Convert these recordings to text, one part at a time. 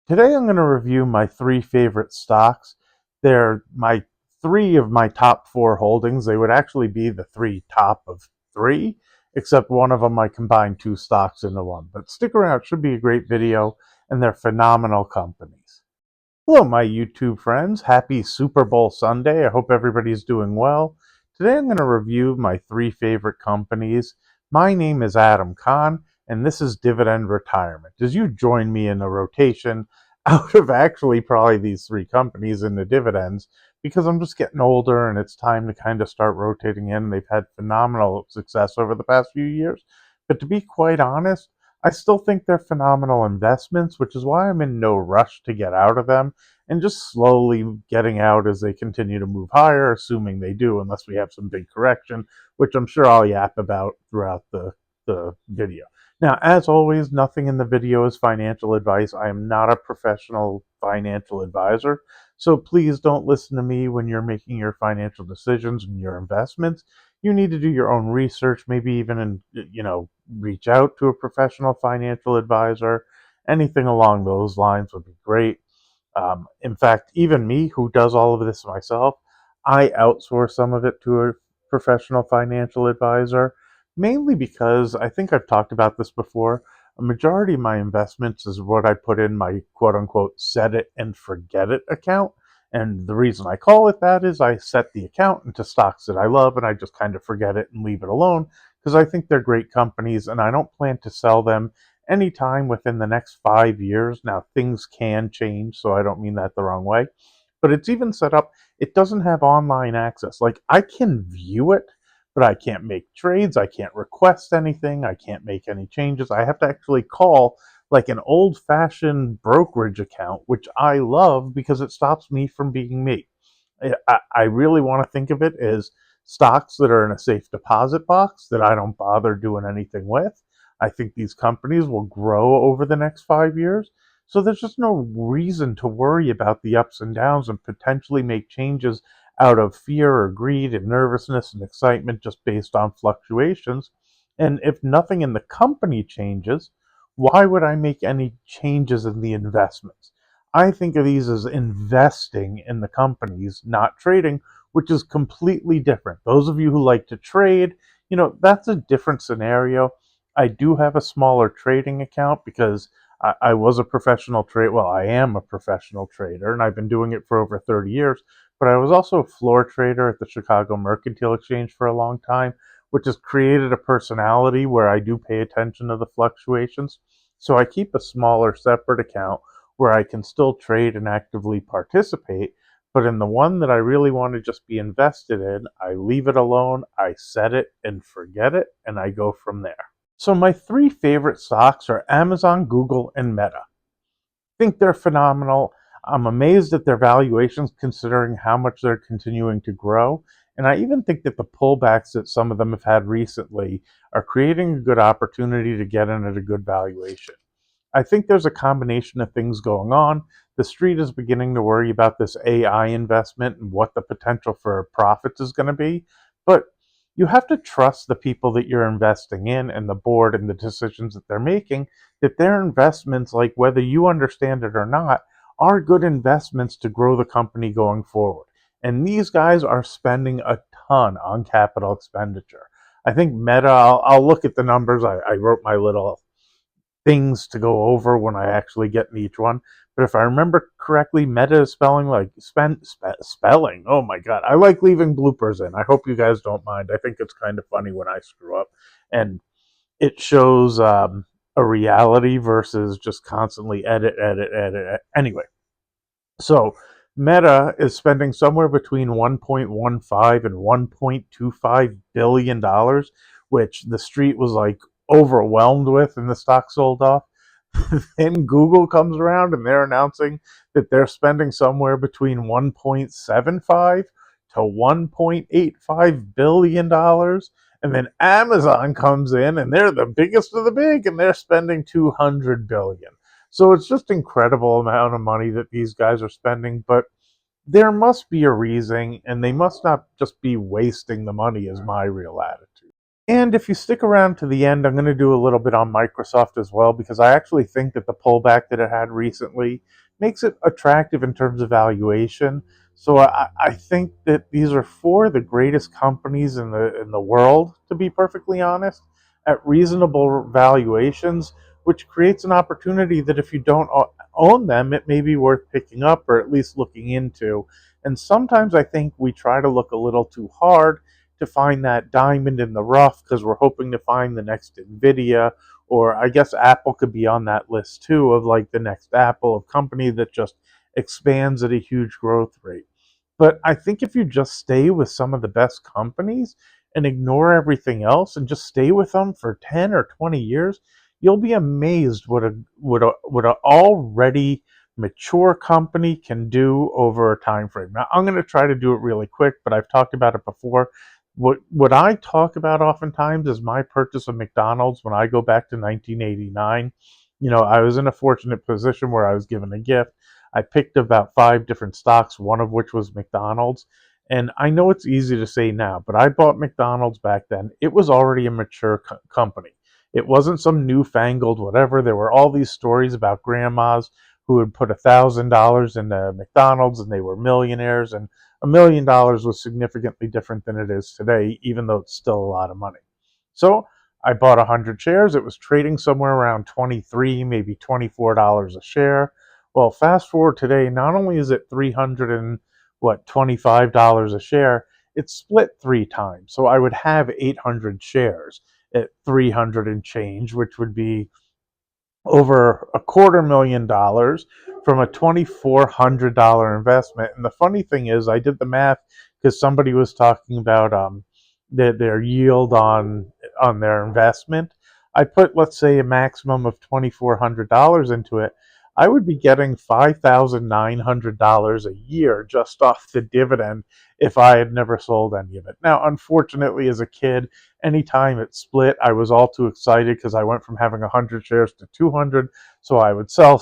Today I'm going to review my three favorite stocks. They're my three of my top four holdings. They would actually be the three top of three, except one of them I combined two stocks into one. But stick around, it should be a great video, and they're phenomenal companies. Hello, my YouTube friends. Happy Super Bowl Sunday. I hope everybody's doing well. Today I'm going to review my three favorite companies. My name is Adam Kahn, and this is Dividend Retirement. As you join me in a rotation out of actually probably these three companies in the dividends, because I'm just getting older and it's time to kind of start rotating in. They've had phenomenal success over the past few years. But to be quite honest, I still think they're phenomenal investments, which is why I'm in no rush to get out of them and just slowly getting out as they continue to move higher, assuming they do, unless we have some big correction, which I'm sure I'll yap about throughout the video. Now, as always, nothing in the video is financial advice. I am not a professional financial advisor, so please don't listen to me when you're making your financial decisions and your investments. You need to do your own research, maybe even reach out to a professional financial advisor. Anything along those lines would be great. In fact, even me, who does all of this myself, I outsource some of it to a professional financial advisor, mainly because I think I've talked about this before. A majority of my investments is what I put in my quote unquote set it and forget it account. And the reason I call it that is I set the account into stocks that I love and I just kind of forget it and leave it alone because I think they're great companies and I don't plan to sell them anytime within the next 5 years. Now, things can change, so I don't mean that the wrong way. But it's even set up, it doesn't have online access. Like, I can view it, but I can't make trades. I can't request anything. I can't make any changes. I have to actually call like an old fashioned brokerage account, which I love because it stops me from being me. I really want to think of it as stocks that are in a safe deposit box that I don't bother doing anything with. I think these companies will grow over the next 5 years. So there's just no reason to worry about the ups and downs and potentially make changes out of fear or greed and nervousness and excitement just based on fluctuations. And if nothing in the company changes, why would I make any changes in the investments? I think of these as investing in the companies, not trading, which is completely different. Those of you who like to trade, that's a different scenario. I do have a smaller trading account because I was a professional trader. Well, I am a professional trader and I've been doing it for over 30 years. But I was also a floor trader at the Chicago Mercantile Exchange for a long time, which has created a personality where I do pay attention to the fluctuations. So I keep a smaller separate account where I can still trade and actively participate. But in the one that I really want to just be invested in, I leave it alone, I set it and forget it, and I go from there. So my three favorite stocks are Amazon, Google, and Meta. I think they're phenomenal. I'm amazed at their valuations considering how much they're continuing to grow. And I even think that the pullbacks that some of them have had recently are creating a good opportunity to get in at a good valuation. I think there's a combination of things going on. The street is beginning to worry about this AI investment and what the potential for profits is going to be. But you have to trust the people that you're investing in and the board and the decisions that they're making, that their investments, like whether you understand it or not, are good investments to grow the company going forward. And these guys are spending a ton on capital expenditure. I think Meta, I'll look at the numbers. I wrote my little things to go over when I actually get in each one. But if I remember correctly, Meta is spelling like spelling. Oh my god, I like leaving bloopers in. I hope you guys don't mind. I think it's kind of funny when I screw up, and it shows a reality versus just constantly edit. Anyway, so Meta is spending somewhere between 1.15 and 1.25 billion dollars, which the street was like overwhelmed with, and the stock sold off. Then Google comes around and they're announcing that they're spending somewhere between 1.75 to 1.85 billion dollars. And then Amazon comes in and they're the biggest of the big and they're spending 200 billion. So it's just incredible amount of money that these guys are spending, but there must be a reason and they must not just be wasting the money is my real attitude. And if you stick around to the end, I'm going to do a little bit on Microsoft as well, because I actually think that the pullback that it had recently makes it attractive in terms of valuation. So I think that these are four of the greatest companies in the world, to be perfectly honest, at reasonable valuations, which creates an opportunity that if you don't own them, it may be worth picking up or at least looking into. And sometimes I think we try to look a little too hard to find that diamond in the rough because we're hoping to find the next Nvidia, or I guess Apple could be on that list too, of like the next Apple, of company that just expands at a huge growth rate. But I think if you just stay with some of the best companies and ignore everything else and just stay with them for 10 or 20 years, you'll be amazed what a already mature company can do over a time frame. Now, I'm going to try to do it really quick, but I've talked about it before. What I talk about oftentimes is my purchase of McDonald's when I go back to 1989. I was in a fortunate position where I was given a gift. I picked about five different stocks, one of which was McDonald's. And I know it's easy to say now, but I bought McDonald's back then. It was already a mature company. It wasn't some newfangled whatever. There were all these stories about grandmas who had put $1,000 into McDonald's and they were millionaires. And $1 million was significantly different than it is today, even though it's still a lot of money. So I bought 100 shares. It was trading somewhere around 23, maybe $24 a share. Well, fast forward today, not only is it 300 and what, $25 a share, it's split three times. So I would have 800 shares at 300 and change, which would be over $250,000 from a $2,400 investment. And the funny thing is, I did the math because somebody was talking about their yield on their investment. I put, let's say, a maximum of $2,400 into it. I would be getting $5,900 a year just off the dividend if I had never sold any of it. Now, unfortunately, as a kid, anytime it split, I was all too excited because I went from having 100 shares to 200. So I would sell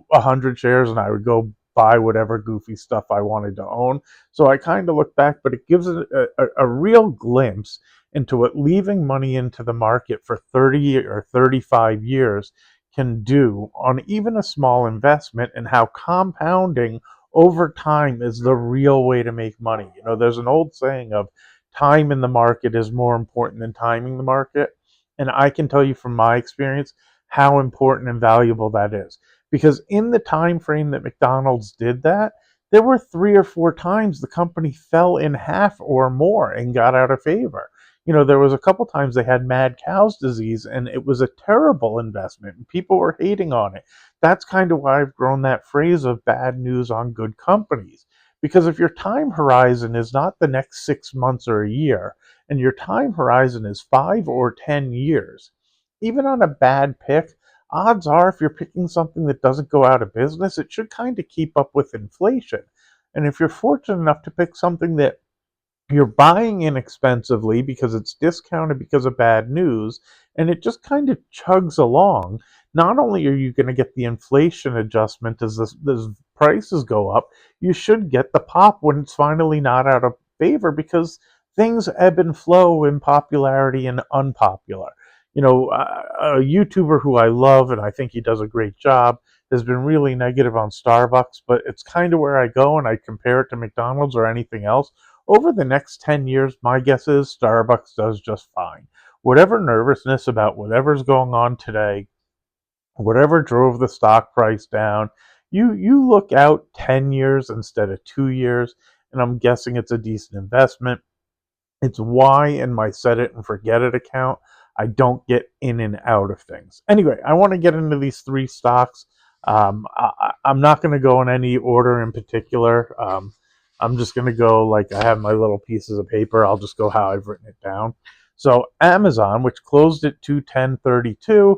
100 shares and I would go buy whatever goofy stuff I wanted to own. So I kind of look back, but it gives a real glimpse into what leaving money into the market for 30 or 35 years can do on even a small investment, and how compounding over time is the real way to make money. There's an old saying of time in the market is more important than timing the market. And I can tell you from my experience how important and valuable that is. Because in the time frame that McDonald's did that, there were three or four times the company fell in half or more and got out of favor. There was a couple times they had mad cow's disease and it was a terrible investment and people were hating on it. That's kind of why I've grown that phrase of bad news on good companies. Because if your time horizon is not the next 6 months or a year, and your time horizon is 5 or 10 years, even on a bad pick, odds are if you're picking something that doesn't go out of business, it should kind of keep up with inflation. And if you're fortunate enough to pick something that you're buying inexpensively because it's discounted because of bad news, and it just kind of chugs along. Not only are you going to get the inflation adjustment as the prices go up, you should get the pop when it's finally not out of favor, because things ebb and flow in popularity and unpopular. A YouTuber who I love and I think he does a great job has been really negative on Starbucks, but it's kind of where I go and I compare it to McDonald's or anything else. Over the next 10 years, my guess is Starbucks does just fine. Whatever nervousness about whatever's going on today, whatever drove the stock price down, you look out 10 years instead of 2 years, and I'm guessing it's a decent investment. It's why in my set it and forget it account, I don't get in and out of things. Anyway, I want to get into these three stocks. I'm not going to go in any order in particular. I'm just going to go like I have my little pieces of paper. I'll just go how I've written it down. So Amazon, which closed at 210.32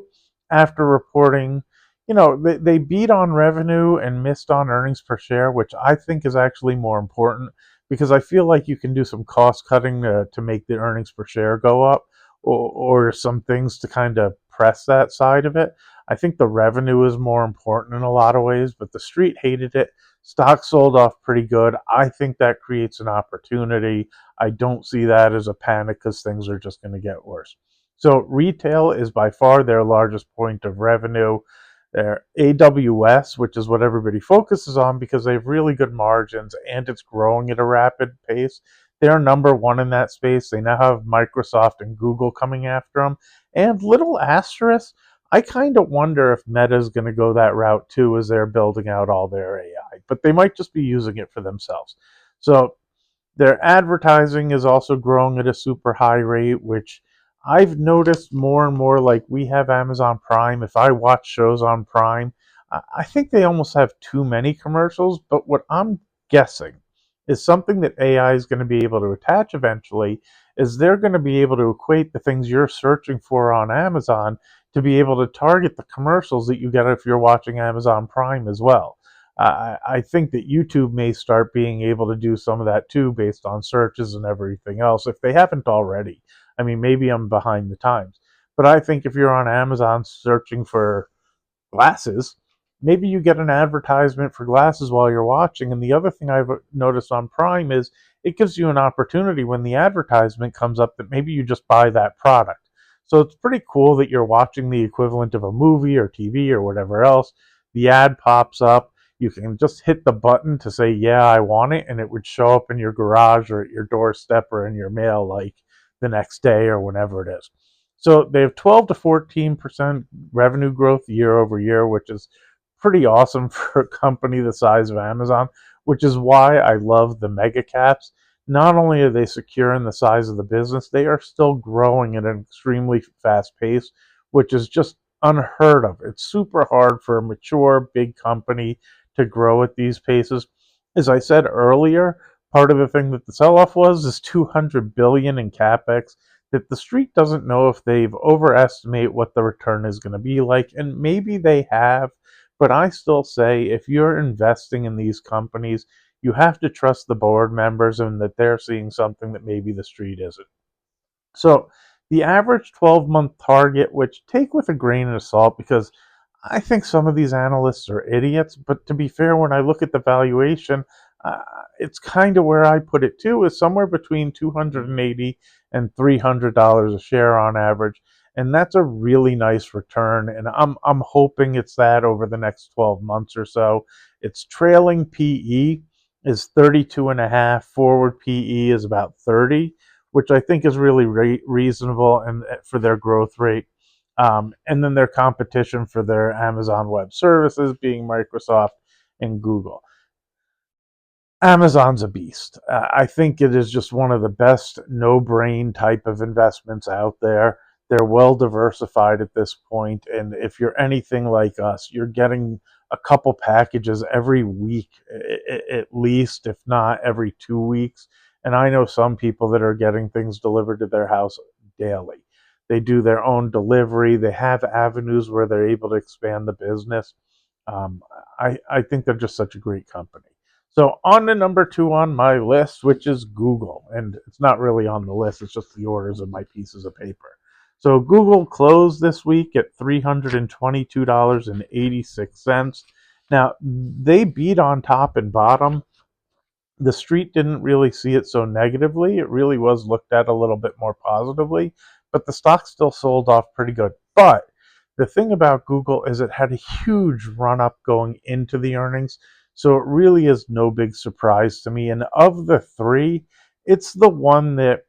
after reporting, they beat on revenue and missed on earnings per share, which I think is actually more important, because I feel like you can do some cost cutting to make the earnings per share go up, or some things to kind of press that side of it. I think the revenue is more important in a lot of ways, but the street hated it. Stock sold off pretty good. I think that creates an opportunity. I don't see that as a panic because things are just going to get worse. So retail is by far their largest point of revenue. Their AWS, which is what everybody focuses on because they have really good margins and it's growing at a rapid pace. They're number one in that space. They now have Microsoft and Google coming after them. And little asterisk, I kind of wonder if Meta is going to go that route too as they're building out all their AI, but they might just be using it for themselves. So their advertising is also growing at a super high rate, which I've noticed more and more. Like we have Amazon Prime. If I watch shows on Prime, I think they almost have too many commercials. But what I'm guessing is something that AI is going to be able to attach eventually is they're going to be able to equate the things you're searching for on Amazon to be able to target the commercials that you get if you're watching Amazon Prime as well. I think that YouTube may start being able to do some of that too based on searches and everything else if they haven't already. I mean, maybe I'm behind the times. But I think if you're on Amazon searching for glasses, maybe you get an advertisement for glasses while you're watching. And the other thing I've noticed on Prime is it gives you an opportunity when the advertisement comes up that maybe you just buy that product. So it's pretty cool that you're watching the equivalent of a movie or TV or whatever else. The ad pops up. You can just hit the button to say, yeah, I want it. And it would show up in your garage or at your doorstep or in your mail like the next day or whenever it is. So they have 12 to 14% revenue growth year over year, which is pretty awesome for a company the size of Amazon, which is why I love the mega caps. Not only are they secure in the size of the business, they are still growing at an extremely fast pace, which is just unheard of. It's super hard for a mature big company to grow at these paces. As I said earlier, part of the thing that the sell-off was is 200 billion in capex that the street doesn't know if they've overestimate what the return is going to be like, and maybe they have, but I still say if you're investing in these companies, you have to trust the board members and that they're seeing something that maybe the street isn't. So the average 12-month target, which take with a grain of salt because I think some of these analysts are idiots, but to be fair, when I look at the valuation, uh, it's kind of where I put it too, is somewhere between 280 and $300 a share on average, and that's a really nice return. And I'm hoping it's that over the next 12 months or so. Its trailing PE is 32 and a half. Forward PE is about 30, which I think is really reasonable and for their growth rate. And then their competition for their Amazon Web Services being Microsoft and Google. Amazon's a beast. I think it is just one of the best no-brain type of investments out there. They're well diversified at this point, and if you're anything like us, you're getting a couple packages every week, at least, if not every 2 weeks. And I know some people that are getting things delivered to their house daily. They do their own delivery. They have avenues where they're able to expand the business. Um, I think they're just such a great company. So on to number two on my list, which is Google. And it's not really on the list, it's just the orders of my pieces of paper. So Google closed this week at $322.86. Now, they beat on top and bottom. The street didn't really see it so negatively. It really was looked at a little bit more positively, but the stock still sold off pretty good. But the thing about Google is it had a huge run up going into the earnings. So it really is no big surprise to me. And of the three, it's the one that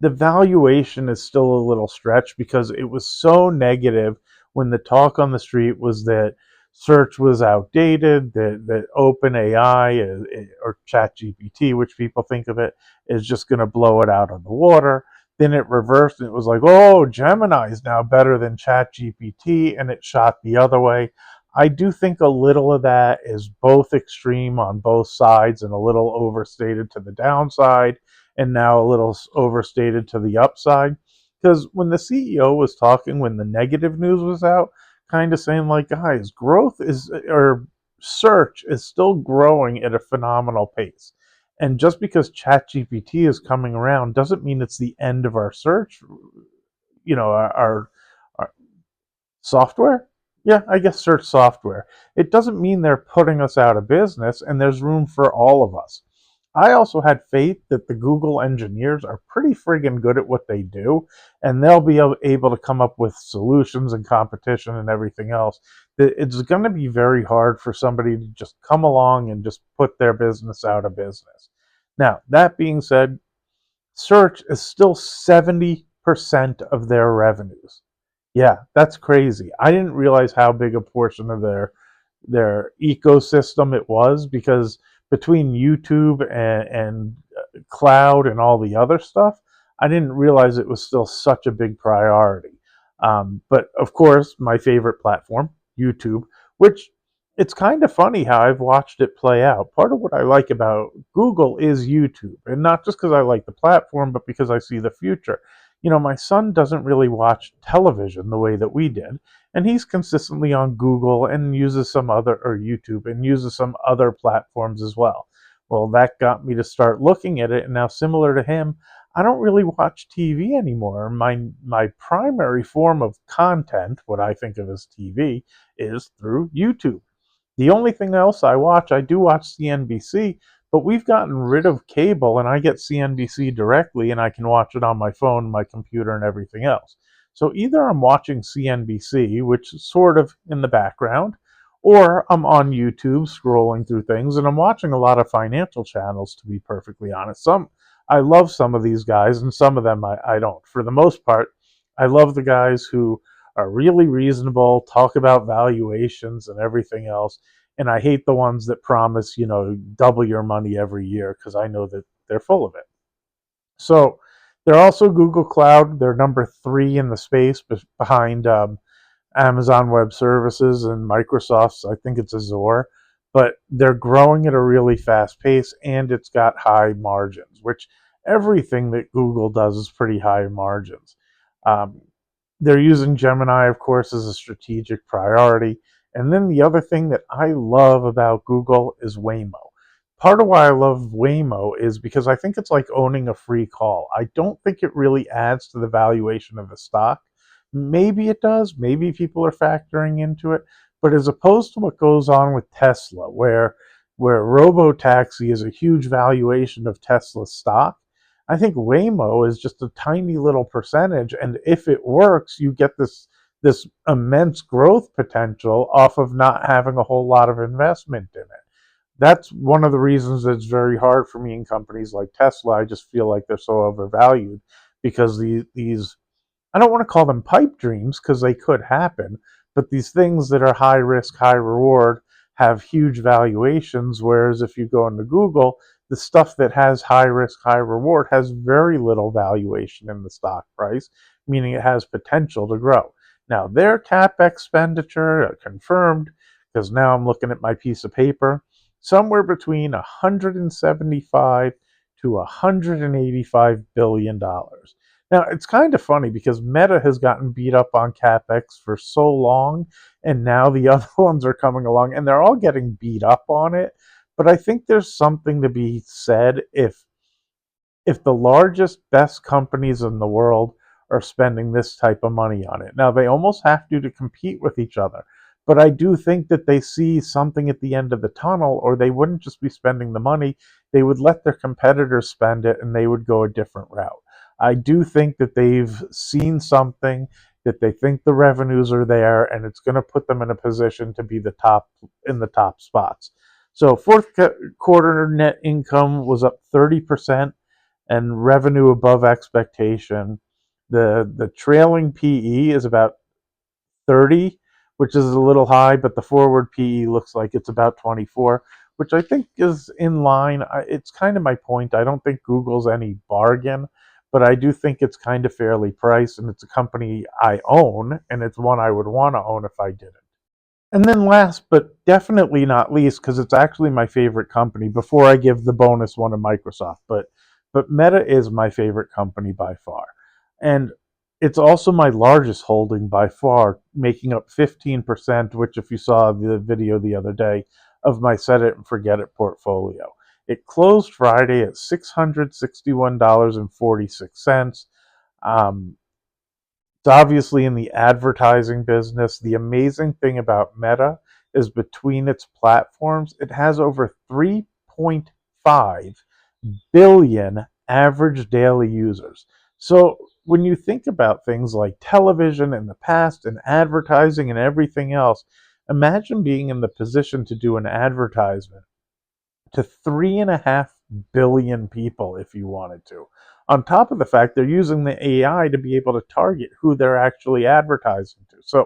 the valuation is still a little stretched because it was so negative when the talk on the street was that search was outdated, that OpenAI or ChatGPT, which people think of it, is just going to blow it out of the water. Then it reversed and it was like, oh, Gemini is now better than ChatGPT, and it shot the other way. I do think a little of that is both extreme on both sides and a little overstated to the downside and now a little overstated to the upside. Because when the CEO was talking, when the negative news was out, kind of saying like, guys, growth is or search is still growing at a phenomenal pace. And just because ChatGPT is coming around doesn't mean it's the end of our search, our Software? Yeah, I guess search software. It doesn't mean they're putting us out of business, and there's room for all of us. I also had faith that the Google engineers are pretty friggin' good at what they do, and they'll be able to come up with solutions and competition and everything else. It's going to be very hard for somebody to just come along and just put their business out of business. Now, that being said, search is still 70% of their revenues. Yeah, that's crazy. I didn't realize how big a portion of their ecosystem it was, because between YouTube and cloud and all the other stuff, I didn't realize it was still such a big priority. But of course, my favorite platform, YouTube, which it's kind of funny how I've watched it play out. Part of what I like about Google is YouTube, and not just because I like the platform, but because I see the future. My son doesn't really watch television the way that we did, and he's consistently on Google and uses some other, or YouTube, and uses some other platforms as well. Well, that got me to start looking at it, and now, similar to him, I don't really watch TV anymore. My primary form of content, what I think of as TV, is through YouTube. The only thing else I do watch CNBC, but we've gotten rid of cable and I get CNBC directly and I can watch it on my phone, my computer, and everything else. So either I'm watching CNBC, which is sort of in the background, or I'm on YouTube scrolling through things, and I'm watching a lot of financial channels, to be perfectly honest. I love some of these guys, and some of them I don't. For the most part, I love the guys who are really reasonable, talk about valuations and everything else. And I hate the ones that promise, double your money every year, because I know that they're full of it. So they're also Google Cloud. They're number 3 in the space, behind Amazon Web Services and Microsoft's, I think it's Azure. But they're growing at a really fast pace, and it's got high margins, which everything that Google does is pretty high margins. Um, they're using Gemini, of course, as a strategic priority. And then the other thing that I love about Google is Waymo. Part of why I love Waymo is because I think it's like owning a free call. I don't think it really adds to the valuation of the stock. Maybe it does. Maybe people are factoring into it. But as opposed to what goes on with Tesla, where robo-taxi is a huge valuation of Tesla stock, I think Waymo is just a tiny little percentage, and if it works, you get this immense growth potential off of not having a whole lot of investment in it. That's one of the reasons it's very hard for me in companies like Tesla. I just feel like they're so overvalued, because these, I don't want to call them pipe dreams, because they could happen, but these things that are high risk, high reward have huge valuations. Whereas if you go into Google, the stuff that has high risk, high reward has very little valuation in the stock price, meaning it has potential to grow. Now, their CapEx expenditure confirmed, because now I'm looking at my piece of paper, somewhere between 175 to 185 billion dollars. Now, it's kind of funny because Meta has gotten beat up on CapEx for so long, and now the other ones are coming along, and they're all getting beat up on it. But I think there's something to be said if the largest, best companies in the world are spending this type of money on it. Now, they almost have to compete with each other. But I do think that they see something at the end of the tunnel, or they wouldn't just be spending the money. They would let their competitors spend it, and they would go a different route. I do think that they've seen something, that they think the revenues are there, and it's going to put them in a position to be in the top spots. So fourth quarter net income was up 30%, and revenue above expectation. The trailing PE is about 30, which is a little high, but the forward PE looks like it's about 24, which I think is in line. It's kind of my point. I don't think Google's any bargain, but I do think it's kind of fairly priced, and it's a company I own, and it's one I would want to own if I didn't. And then last but definitely not least, because it's actually my favorite company, before I give the bonus one to Microsoft, but Meta is my favorite company by far. And it's also my largest holding by far, making up 15%, which, if you saw the video the other day, of my set it and forget it portfolio. It closed Friday at $661.46. Um, It's obviously in the advertising business. The amazing thing about Meta is between its platforms, it has over 3.5 billion average daily users. So when you think about things like television in the past and advertising and everything else, imagine being in the position to do an advertisement to 3.5 billion people if you wanted to. On top of the fact they're using the AI to be able to target who they're actually advertising to. So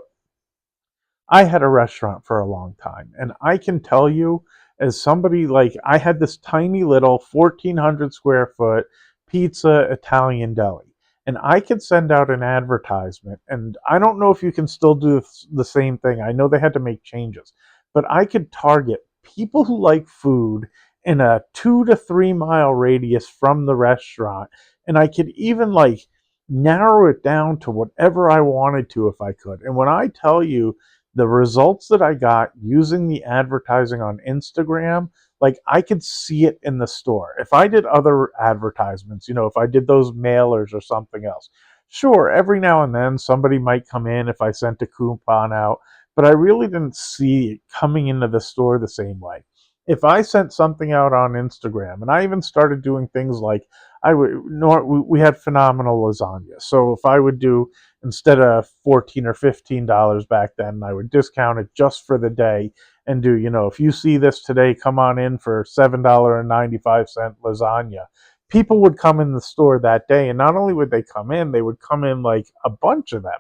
I had a restaurant for a long time, and I can tell you, as somebody like I had this tiny little 1,400 square foot pizza Italian deli, and I could send out an advertisement. And I don't know if you can still do the same thing. I know they had to make changes, but I could target people who like food in a 2 to 3 mile radius from the restaurant, and I could even like narrow it down to whatever I wanted to if I could. And when I tell you the results that I got using the advertising on Instagram, like I could see it in the store. If I did other advertisements, if I did those mailers or something else, sure, every now and then somebody might come in if I sent a coupon out, but I really didn't see it coming into the store the same way. If I sent something out on Instagram, and I even started doing things like we had phenomenal lasagna. So if I would do, instead of $14 or $15 back then, I would discount it just for the day and do, if you see this today, come on in for $7.95 lasagna. People would come in the store that day, and not only would they come in, they would come in like a bunch of them.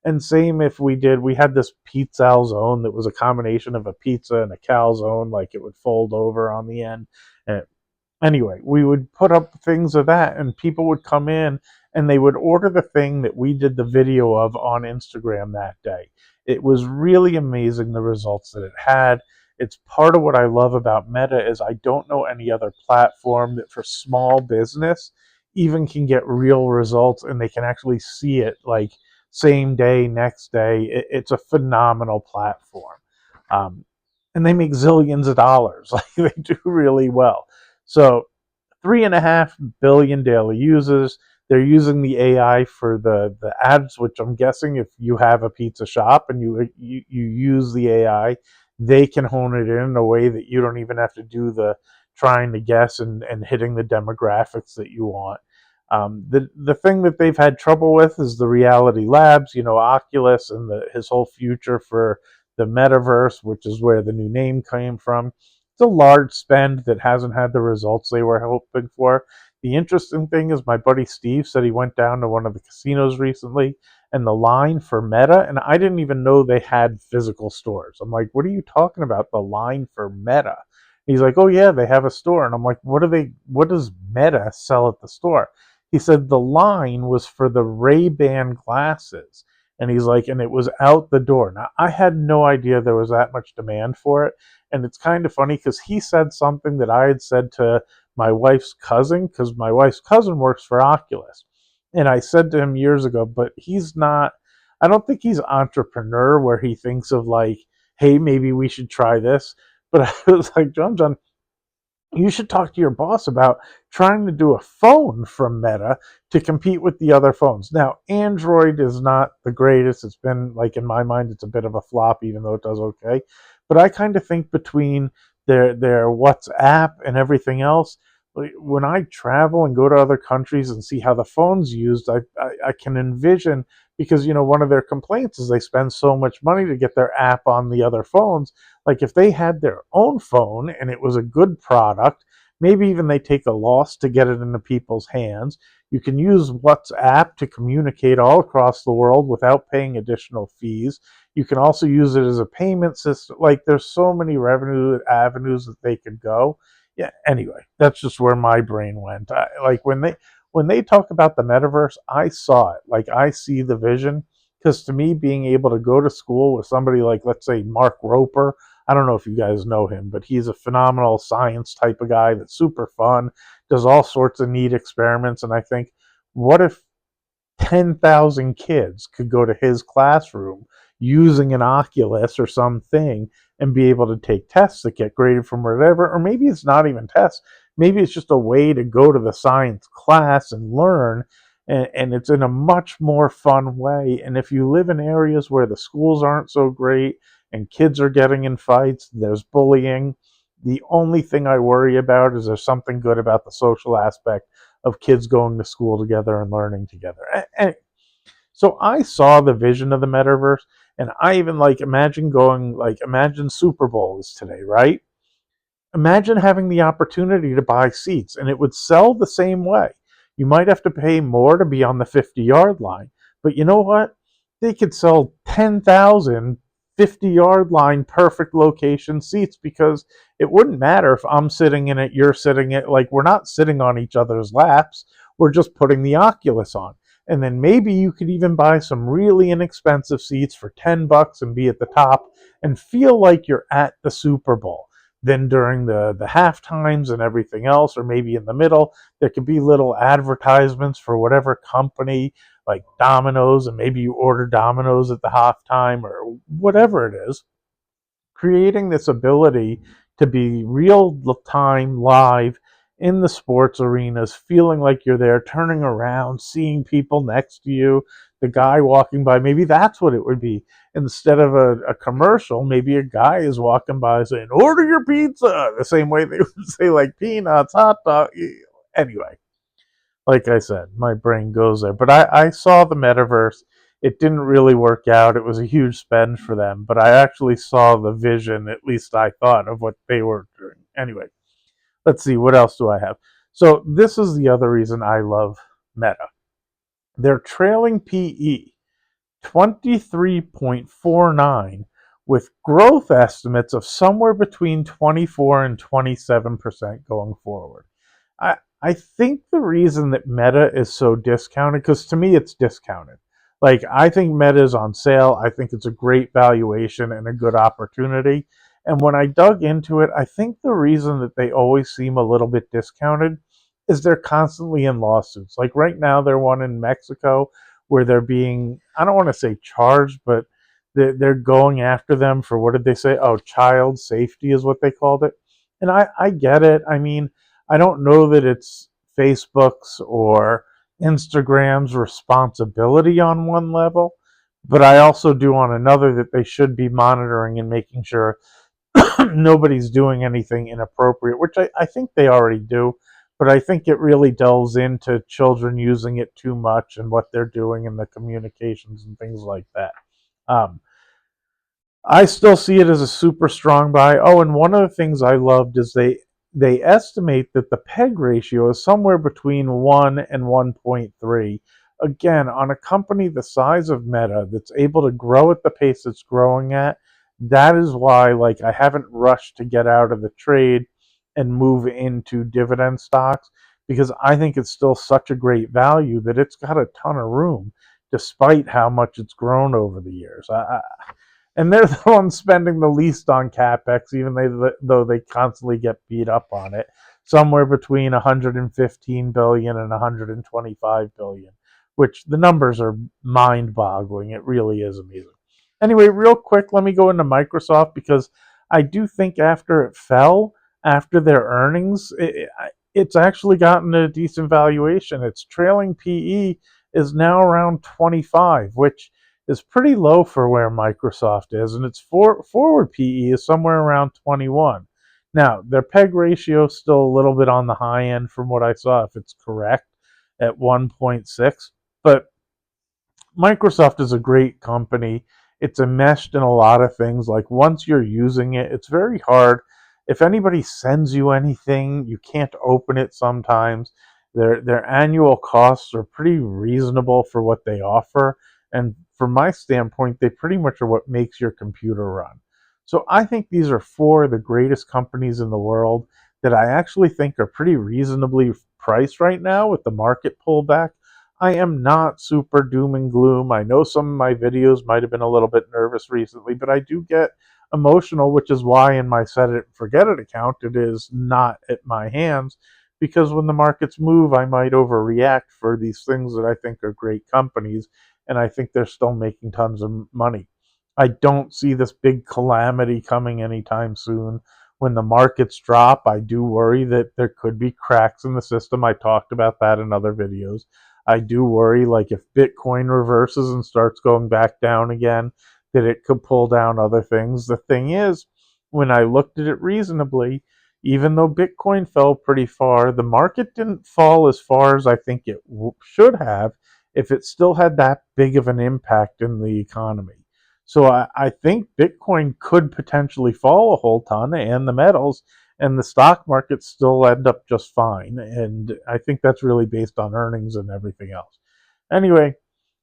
And same if we had this pizza zone that was a combination of a pizza and a calzone, like it would fold over on the end. And anyway, we would put up things of that, and people would come in and they would order the thing that we did the video of on Instagram that day. It was really amazing the results that it had. It's part of what I love about Meta is I don't know any other platform that for small business even can get real results, and they can actually see it like same day, next day. It's a phenomenal platform. Um, and they make zillions of dollars. Like they do really well. So 3.5 billion daily users. They're using the AI for the ads, which I'm guessing if you have a pizza shop and you use the AI, they can hone it in a way that you don't even have to do the trying to guess and hitting the demographics that you want. The thing that they've had trouble with is the Reality Labs, Oculus, and his whole future for the metaverse, which is where the new name came from. It's a large spend that hasn't had the results they were hoping for. The interesting thing is my buddy Steve said he went down to one of the casinos recently, and the line for Meta, and I didn't even know they had physical stores. I'm like, what are you talking about? The line for Meta? He's like, oh yeah, they have a store. And I'm like, what does Meta sell at the store? He said the line was for the Ray-Ban glasses. And he's like, and it was out the door. Now, I had no idea there was that much demand for it. And it's kind of funny because he said something that I had said to my wife's cousin, because my wife's cousin works for Oculus. And I said to him years ago, but he's not, I don't think he's entrepreneur where he thinks of like, hey, maybe we should try this. But I was like, John, you should talk to your boss about trying to do a phone from Meta to compete with the other phones. Now, Android is not the greatest. It's been, like, in my mind, it's a bit of a flop, even though it does okay. But I kind of think between their WhatsApp and everything else, like, when I travel and go to other countries and see how the phone's used, I can envision, because, one of their complaints is they spend so much money to get their app on the other phones. Like if they had their own phone and it was a good product, maybe even they take a loss to get it into people's hands. You can use WhatsApp to communicate all across the world without paying additional fees. You can also use it as a payment system. Like there's so many revenue avenues that they could go. Yeah, anyway, that's just where my brain went. Like when they talk about the metaverse, I saw it. Like I see the vision, because to me, being able to go to school with somebody like, let's say, Mark Roper, I don't know if you guys know him, but he's a phenomenal science type of guy that's super fun, does all sorts of neat experiments. And I think, what if 10,000 kids could go to his classroom using an Oculus or something and be able to take tests that get graded from whatever? Or maybe it's not even tests. Maybe it's just a way to go to the science class and learn. and it's in a much more fun way. And if you live in areas where the schools aren't so great and kids are getting in fights, there's bullying. The only thing I worry about is there's something good about the social aspect of kids going to school together and learning together. And so I saw the vision of the metaverse, and I even like imagine Super Bowl is today, right? Imagine having the opportunity to buy seats, and it would sell the same way. You might have to pay more to be on the 50-yard line, but you know what? They could sell 10,000 50-yard line perfect location seats, because it wouldn't matter if I'm sitting in it, you're sitting in it. Like, we're not sitting on each other's laps. We're just putting the Oculus on. And then maybe you could even buy some really inexpensive seats for $10 and be at the top and feel like you're at the Super Bowl. Then during the half times and everything else, or maybe in the middle, there could be little advertisements for whatever company, like Domino's, and maybe you order Domino's at the halftime or whatever it is. Creating this ability to be real time live in the sports arenas, feeling like you're there, turning around, seeing people next to you, the guy walking by. Maybe that's what it would be. Instead of a commercial, maybe a guy is walking by saying, "Order your pizza," the same way they would say, like, peanuts, hot dog. Anyway, like I said, my brain goes there. But I saw the metaverse. It didn't really work out. It was a huge spend for them. But I actually saw the vision, at least I thought, of what they were doing. Anyway, let's see. What else do I have? So this is the other reason I love Meta. They're trailing PE 23.49 with growth estimates of somewhere between 24 and 27% going forward. I think the reason that Meta is so discounted, because to me it's discounted. Like, I think Meta is on sale. I think it's a great valuation and a good opportunity. And when I dug into it, I think the reason that they always seem a little bit discounted is they're constantly in lawsuits. Like right now, they're one in Mexico where they're being, I don't want to say charged, but they're going after them for, what did they say? Oh, child safety is what they called it. And I get it. I mean, I don't know that it's Facebook's or Instagram's responsibility on one level, but I also do on another that they should be monitoring and making sure nobody's doing anything inappropriate, which I think they already do. But I think it really delves into children using it too much and what they're doing in the communications and things like that. Um, I still see it as a super strong buy. Oh, and one of the things I loved is they estimate that the PEG ratio is somewhere between 1 and 1.3. Again, on a company the size of Meta that's able to grow at the pace it's growing at, that is why, like, I haven't rushed to get out of the trade and move into dividend stocks, because I think it's still such a great value that it's got a ton of room despite how much it's grown over the years. And they're the ones spending the least on capex, even though they constantly get beat up on it. Somewhere between 115 billion and 125 billion, which the numbers are mind-boggling. It really is amazing. Anyway, real quick, let me go into Microsoft, because I do think after it fell after their earnings, it's actually gotten a decent valuation. Its trailing PE is now around 25, which is pretty low for where Microsoft is, and its forward PE is somewhere around 21. Now, their PEG ratio is still a little bit on the high end from what I saw, if it's correct, at 1.6. But Microsoft is a great company. It's enmeshed in a lot of things. Like, once you're using it, it's very hard. If anybody sends you anything, you can't open it sometimes. Their annual costs are pretty reasonable for what they offer. And from my standpoint, they pretty much are what makes your computer run. So I think these are four of the greatest companies in the world that I actually think are pretty reasonably priced right now with the market pullback. I am not super doom and gloom. I know some of my videos might have been a little bit nervous recently, but I do get emotional, which is why in my set it and forget it account, it is not at my hands, because when the markets move, I might overreact for these things that I think are great companies, and I think they're still making tons of money. I don't see this big calamity coming anytime soon. When the markets drop, I do worry that there could be cracks in the system. I talked about that in other videos. I do worry, like if Bitcoin reverses and starts going back down again, that it could pull down other things. The thing is, when I looked at it reasonably, even though Bitcoin fell pretty far, the market didn't fall as far as I think it should have if it still had that big of an impact in the economy. So I think Bitcoin could potentially fall a whole ton, and the metals, and the stock market still end up just fine. And I think that's really based on earnings and everything else. Anyway,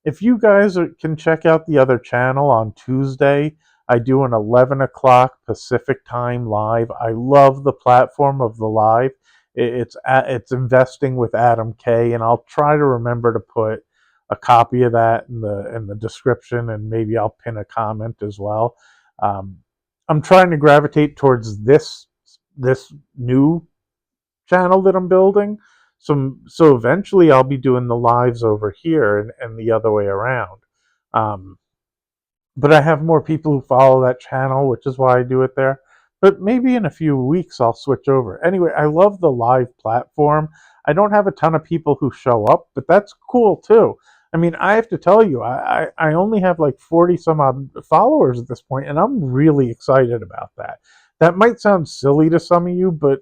if you guys can check out the other channel on Tuesday, I do an 11 o'clock Pacific time live. I love the platform of the live. It's investing with Adam K, and I'll try to remember to put a copy of that in the description, and maybe I'll pin a comment as well. Um, I'm trying to gravitate towards this new channel that I'm building. So eventually I'll be doing the lives over here and the other way around. Um, but I have more people who follow that channel, which is why I do it there. But maybe in a few weeks I'll switch over. Anyway, I love the live platform. I don't have a ton of people who show up, but that's cool too. I mean, I have to tell you, I only have like 40 some odd followers at this point, and I'm really excited about that. That might sound silly to some of you, but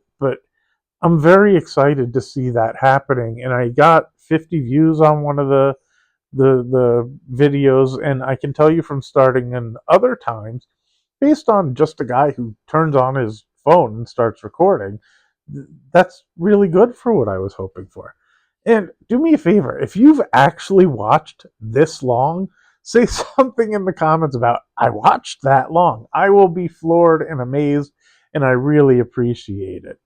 I'm very excited to see that happening. And I got 50 views on one of the videos, and I can tell you from starting in other times, based on just a guy who turns on his phone and starts recording, that's really good for what I was hoping for. And do me a favor, if you've actually watched this long, say something in the comments about, I watched that long. I will be floored and amazed, and I really appreciate it.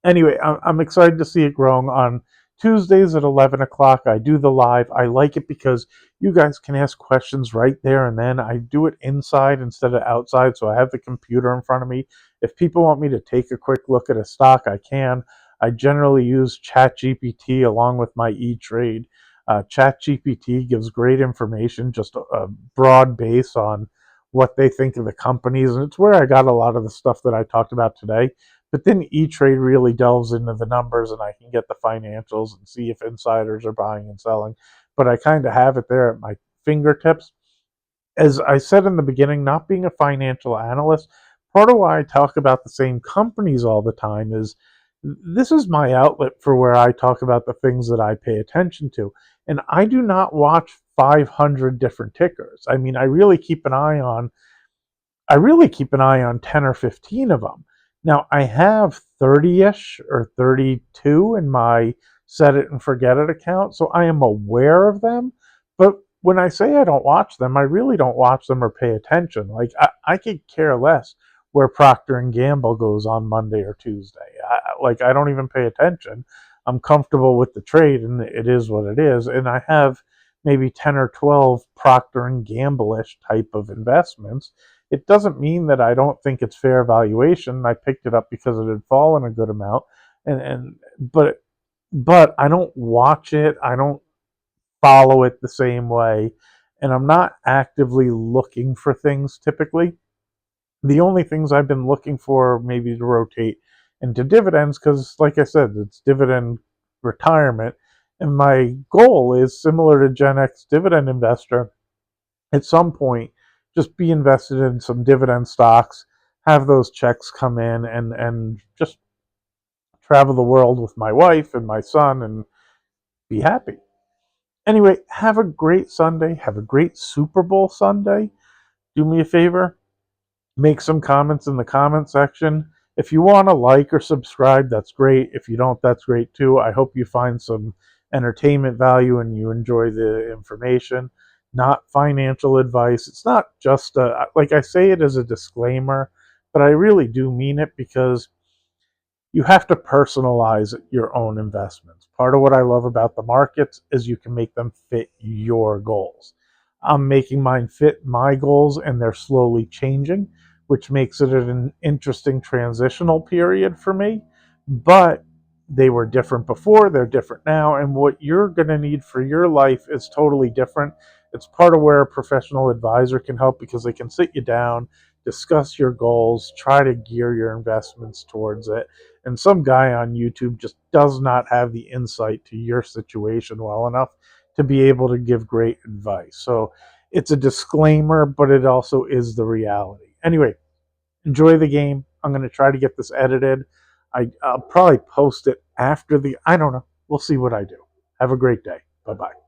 Anyway, I'm excited to see it growing on Tuesdays at 11 o'clock. I do the live. I like it because you guys can ask questions right there and then. I do it inside instead of outside, so I have the computer in front of me. If people want me to take a quick look at a stock, I can. I generally use ChatGPT along with my E-Trade. ChatGPT gives great information, just a broad base on what they think of the companies, and it's where I got a lot of the stuff that I talked about today. But then E-Trade really delves into the numbers, and I can get the financials and see if insiders are buying and selling. But I kind of have it there at my fingertips. As I said in the beginning, not being a financial analyst, part of why I talk about the same companies all the time is this is my outlet for where I talk about the things that I pay attention to. And I do not watch 500 different tickers. I mean, I really keep an eye on 10 or 15 of them. Now, I have 30-ish or 32 in my set it and forget it account, so I am aware of them. But when I say I don't watch them, I really don't watch them or pay attention. Like, I could care less where Procter and Gamble goes on Monday or Tuesday. I don't even pay attention. I'm comfortable with the trade, and it is what it is. And I have maybe 10 or 12 Procter and Gamble-ish type of investments. It doesn't mean that I don't think it's fair valuation. I picked it up because it had fallen a good amount, and but I don't watch it. I don't follow it the same way, and I'm not actively looking for things typically. The only things I've been looking for maybe to rotate into dividends, because like I said, it's dividend retirement, and my goal is similar to Gen X dividend investor. At some point, just be invested in some dividend stocks, have those checks come in, and just travel the world with my wife and my son and be happy. Anyway, have a great Sunday. Have a great Super Bowl Sunday. Do me a favor, make some comments in the comment section. If you want to like or subscribe, that's great. If you don't, that's great too. I hope you find some entertainment value and you enjoy the information. Not financial advice. It's not just like I say it as a disclaimer, but I really do mean it because you have to personalize your own investments. Part of what I love about the markets is you can make them fit your goals. I'm making mine fit my goals, and they're slowly changing, which makes it an interesting transitional period for me. But they were different before, they're different now, and what you're going to need for your life is totally different. It's part of where a professional advisor can help because they can sit you down, discuss your goals, try to gear your investments towards it. And some guy on YouTube just does not have the insight to your situation well enough to be able to give great advice. So it's a disclaimer, but it also is the reality. Anyway, enjoy the game. I'm going to try to get this edited. I'll probably post it after I don't know. We'll see what I do. Have a great day. Bye bye.